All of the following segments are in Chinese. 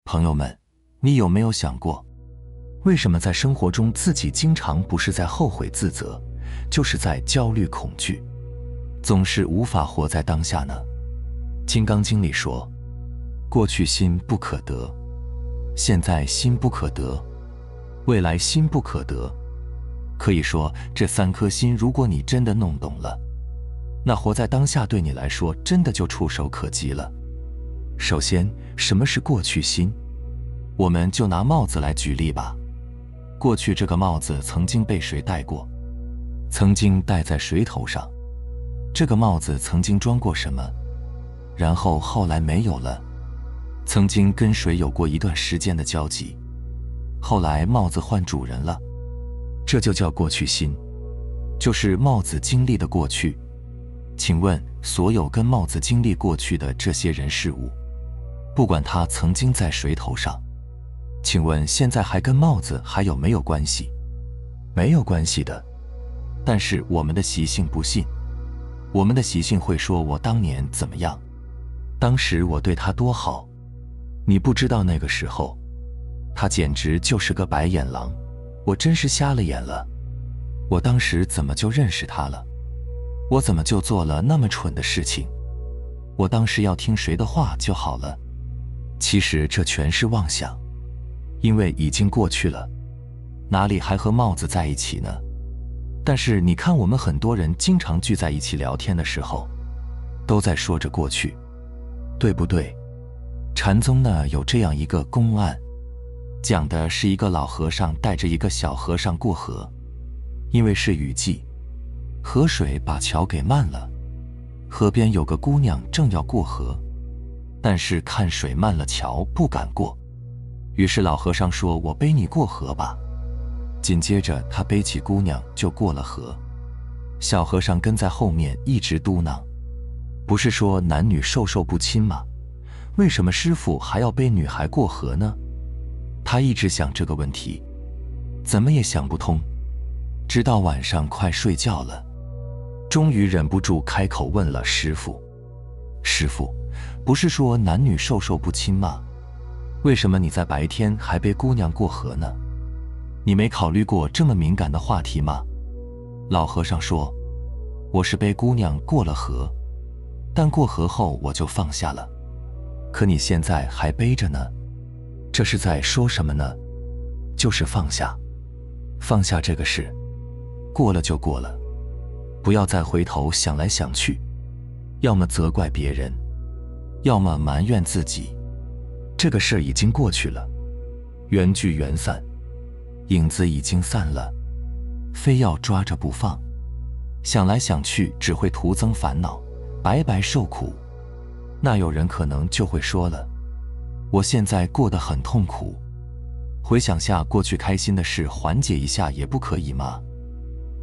朋友们，你有没有想过，为什么在生活中自己经常不是在后悔自责，就是在焦虑恐惧，总是无法活在当下呢？《金刚经》里说，过去心不可得，现在心不可得，未来心不可得。可以说，这三颗心如果你真的弄懂了，那活在当下对你来说真的就触手可及了。首先，什么是过去心？我们就拿帽子来举例吧。过去这个帽子曾经被谁戴过？曾经戴在谁头上？这个帽子曾经装过什么？然后后来没有了。曾经跟谁有过一段时间的交集？后来帽子换主人了。这就叫过去心，就是帽子经历的过去。请问，所有跟帽子经历过去的这些人事物，不管他曾经在谁头上，请问现在还跟帽子还有没有关系？没有关系的。但是我们的习性不信，我们的习性会说我当年怎么样，当时我对他多好。你不知道那个时候，他简直就是个白眼狼，我真是瞎了眼了。我当时怎么就认识他了？我怎么就做了那么蠢的事情？我当时要听谁的话就好了。其实这全是妄想，因为已经过去了，哪里还和帽子在一起呢？但是你看，我们很多人经常聚在一起聊天的时候，都在说着过去，对不对？禅宗呢有这样一个公案，讲的是一个老和尚带着一个小和尚过河，因为是雨季，河水把桥给漫了。河边有个姑娘正要过河，但是看水漫了桥，不敢过。于是老和尚说：“我背你过河吧。”紧接着他背起姑娘就过了河。小和尚跟在后面一直嘟囔：“不是说男女授受不亲吗？为什么师父还要背女孩过河呢？”他一直想这个问题，怎么也想不通。直到晚上快睡觉了，终于忍不住开口问了师父：“师父，不是说男女授受不亲吗？为什么你在白天还背姑娘过河呢？你没考虑过这么敏感的话题吗？”老和尚说：“我是背姑娘过了河，但过河后我就放下了。可你现在还背着呢，这是在说什么呢？就是放下。放下这个事，过了就过了，不要再回头想来想去，要么责怪别人，要么埋怨自己。这个事已经过去了，缘聚缘散，影子已经散了，非要抓着不放，想来想去只会徒增烦恼，白白受苦。那有人可能就会说了，我现在过得很痛苦，回想下过去开心的事，缓解一下也不可以吗？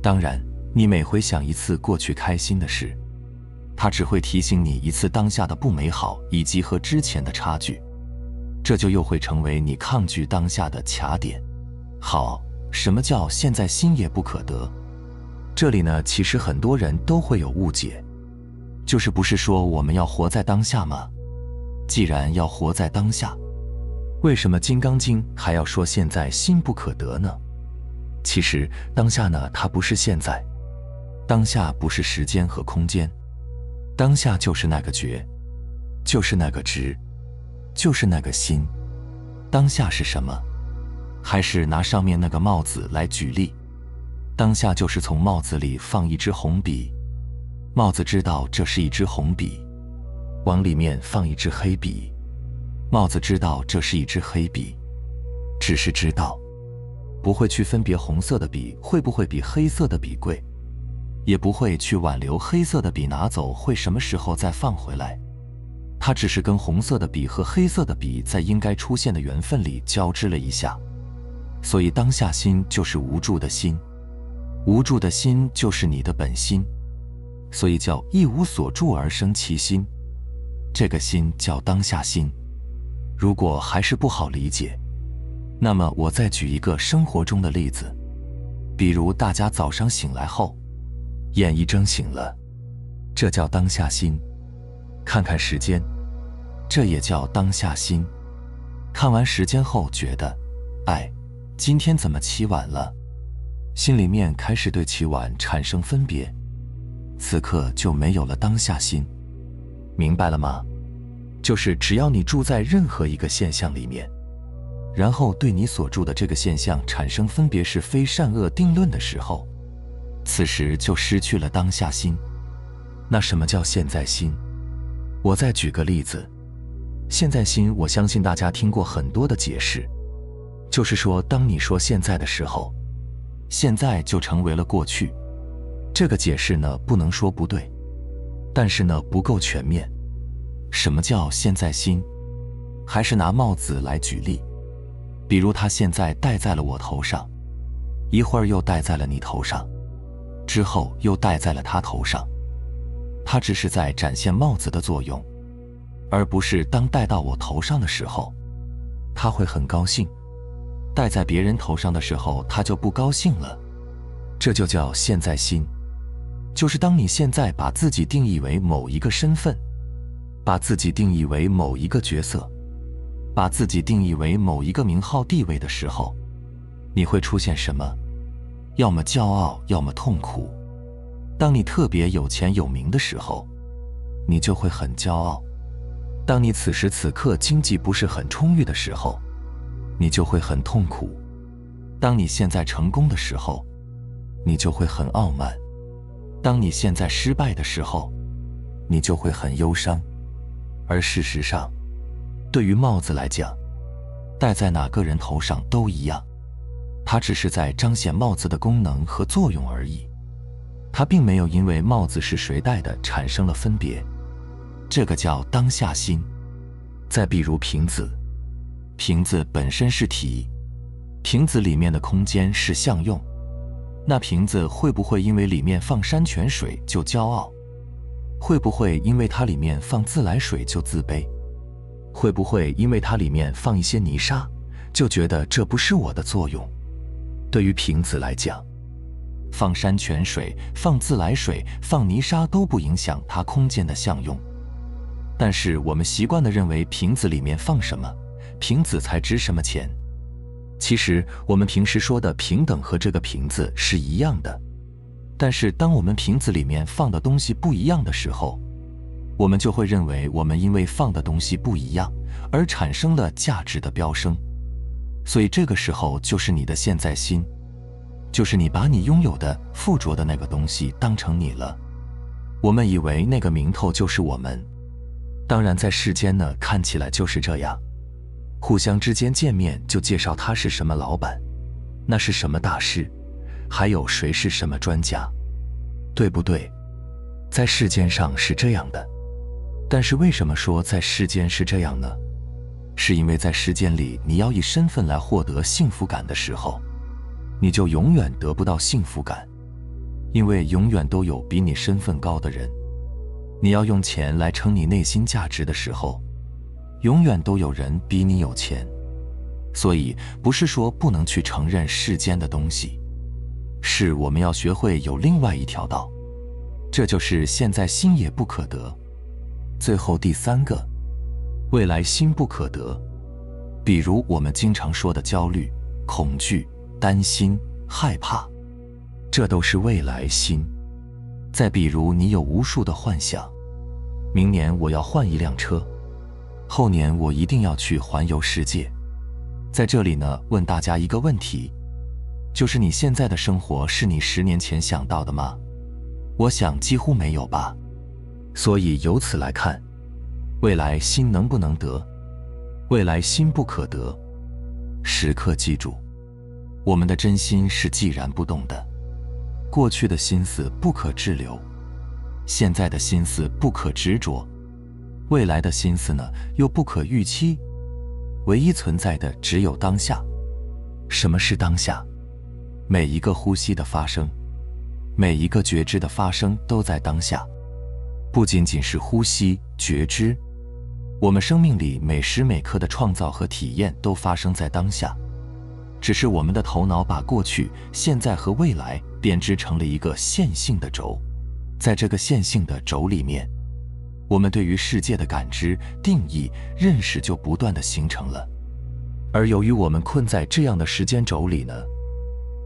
当然，你每回想一次过去开心的事，它只会提醒你一次当下的不美好以及和之前的差距，这就又会成为你抗拒当下的卡点。好，什么叫现在心也不可得？这里呢，其实很多人都会有误解，就是不是说我们要活在当下吗？既然要活在当下，为什么《金刚经》还要说现在心不可得呢？其实当下呢，它不是现在，当下不是时间和空间，当下就是那个觉，就是那个知，就是那个心。当下是什么？还是拿上面那个帽子来举例，当下就是从帽子里放一支红笔，帽子知道这是一支红笔，往里面放一支黑笔，帽子知道这是一支黑笔，只是知道，不会去分别红色的笔会不会比黑色的笔贵，也不会去挽留黑色的笔拿走会什么时候再放回来，它只是跟红色的笔和黑色的笔在应该出现的缘分里交织了一下。所以当下心就是无住的心，无住的心就是你的本心，所以叫一无所住而生其心，这个心叫当下心。如果还是不好理解，那么我再举一个生活中的例子，比如大家早上醒来后，眼一睁醒了，这叫当下心。看看时间，这也叫当下心。看完时间后觉得，哎，今天怎么起晚了？心里面开始对起晚产生分别，此刻就没有了当下心。明白了吗？就是只要你住在任何一个现象里面，然后对你所住的这个现象产生分别是非善恶定论的时候，此时就失去了当下心。那什么叫现在心？我再举个例子，现在心我相信大家听过很多的解释，就是说当你说现在的时候，现在就成为了过去。这个解释呢不能说不对，但是呢不够全面。什么叫现在心？还是拿帽子来举例，比如它现在戴在了我头上，一会儿又戴在了你头上，之后又戴在了他头上，它只是在展现帽子的作用，而不是当戴到我头上的时候，他会很高兴，戴在别人头上的时候他就不高兴了。这就叫现在心，就是当你现在把自己定义为某一个身份，把自己定义为某一个角色，把自己定义为某一个名号地位的时候，你会出现什么？要么骄傲，要么痛苦。当你特别有钱有名的时候，你就会很骄傲；当你此时此刻经济不是很充裕的时候，你就会很痛苦；当你现在成功的时候，你就会很傲慢；当你现在失败的时候，你就会很忧伤。而事实上，对于帽子来讲，戴在哪个人头上都一样，它只是在彰显帽子的功能和作用而已，它并没有因为帽子是谁戴的产生了分别，这个叫当下心。再比如瓶子，瓶子本身是体，瓶子里面的空间是相用，那瓶子会不会因为里面放山泉水就骄傲？会不会因为它里面放自来水就自卑？会不会因为它里面放一些泥沙就觉得这不是我的作用？对于瓶子来讲，放山泉水、放自来水、放泥沙都不影响它空间的相用。但是我们习惯地认为瓶子里面放什么，瓶子才值什么钱。其实我们平时说的平等和这个瓶子是一样的，但是当我们瓶子里面放的东西不一样的时候，我们就会认为我们因为放的东西不一样而产生了价值的飙升。所以这个时候就是你的现在心，就是你把你拥有的附着的那个东西当成你了。我们以为那个名头就是我们，当然在世间呢看起来就是这样，互相之间见面就介绍他是什么老板，那是什么大师，还有谁是什么专家，对不对？在世间上是这样的。但是为什么说在世间是这样呢？是因为在世间里你要以身份来获得幸福感的时候，你就永远得不到幸福感，因为永远都有比你身份高的人。你要用钱来称你内心价值的时候，永远都有人比你有钱。所以不是说不能去承认世间的东西，是我们要学会有另外一条道，这就是现在心也不可得。最后第三个，未来心不可得。比如我们经常说的焦虑、恐惧、担心、害怕，这都是未来心。再比如你有无数的幻想，明年我要换一辆车，后年我一定要去环游世界。在这里呢，问大家一个问题，就是你现在的生活是你10年前想到的吗？我想几乎没有吧。所以由此来看，未来心能不能得？未来心不可得。时刻记住，我们的真心是寂然不动的，过去的心思不可滞留，现在的心思不可执着，未来的心思呢又不可预期。唯一存在的只有当下。什么是当下？每一个呼吸的发生，每一个觉知的发生都在当下。不仅仅是呼吸、觉知，我们生命里每时每刻的创造和体验都发生在当下。只是我们的头脑把过去、现在和未来编织成了一个线性的轴，在这个线性的轴里面，我们对于世界的感知、定义、认识就不断地形成了。而由于我们困在这样的时间轴里呢，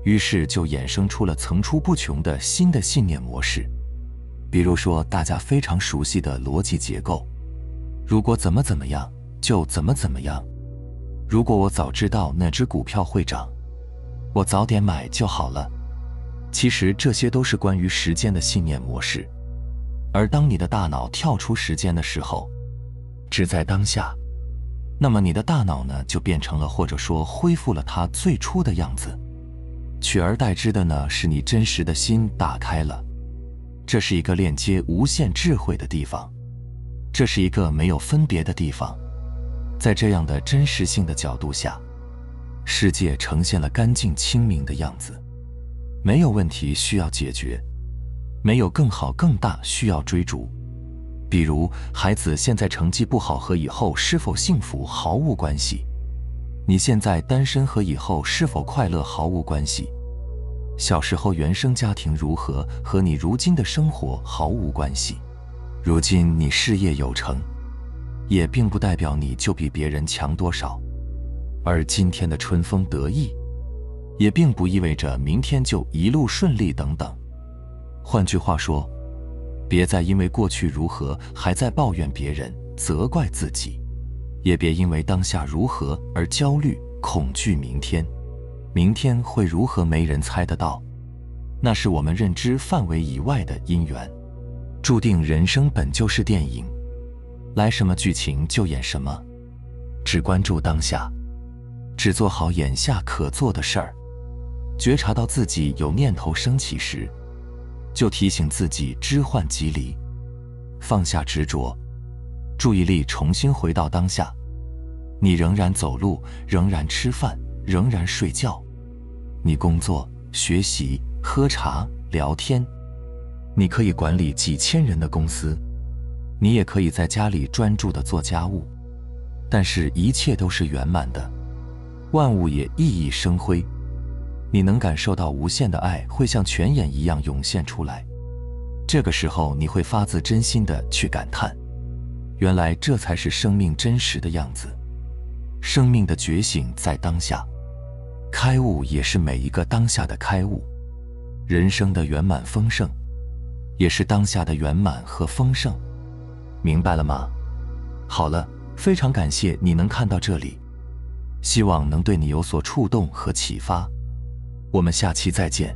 于是就衍生出了层出不穷的新的信念模式。比如说大家非常熟悉的逻辑结构，如果怎么怎么样就怎么怎么样，如果我早知道那只股票会涨，我早点买就好了。其实这些都是关于时间的信念模式，而当你的大脑跳出时间的时候，只在当下，那么你的大脑呢就变成了，或者说恢复了它最初的样子，取而代之的呢是你真实的心打开了。这是一个链接无限智慧的地方，这是一个没有分别的地方。在这样的真实性的角度下，世界呈现了干净清明的样子，没有问题需要解决，没有更好更大需要追逐。比如孩子现在成绩不好和以后是否幸福毫无关系，你现在单身和以后是否快乐毫无关系，小时候原生家庭如何和你如今的生活毫无关系。如今你事业有成，也并不代表你就比别人强多少，而今天的春风得意，也并不意味着明天就一路顺利等等。换句话说，别再因为过去如何还在抱怨别人、责怪自己，也别因为当下如何而焦虑、恐惧明天。明天会如何没人猜得到，那是我们认知范围以外的因缘。注定人生本就是电影，来什么剧情就演什么，只关注当下，只做好眼下可做的事儿。觉察到自己有念头升起时，就提醒自己知幻即离，放下执着，注意力重新回到当下。你仍然走路，仍然吃饭，仍然睡觉，你工作、学习、喝茶、聊天，你可以管理几千人的公司，你也可以在家里专注地做家务，但是一切都是圆满的，万物也熠熠生辉。你能感受到无限的爱会像泉眼一样涌现出来，这个时候你会发自真心地去感叹，原来这才是生命真实的样子。生命的觉醒在当下，开悟也是每一个当下的开悟。人生的圆满丰盛，也是当下的圆满和丰盛。明白了吗？好了，非常感谢你能看到这里，希望能对你有所触动和启发。我们下期再见。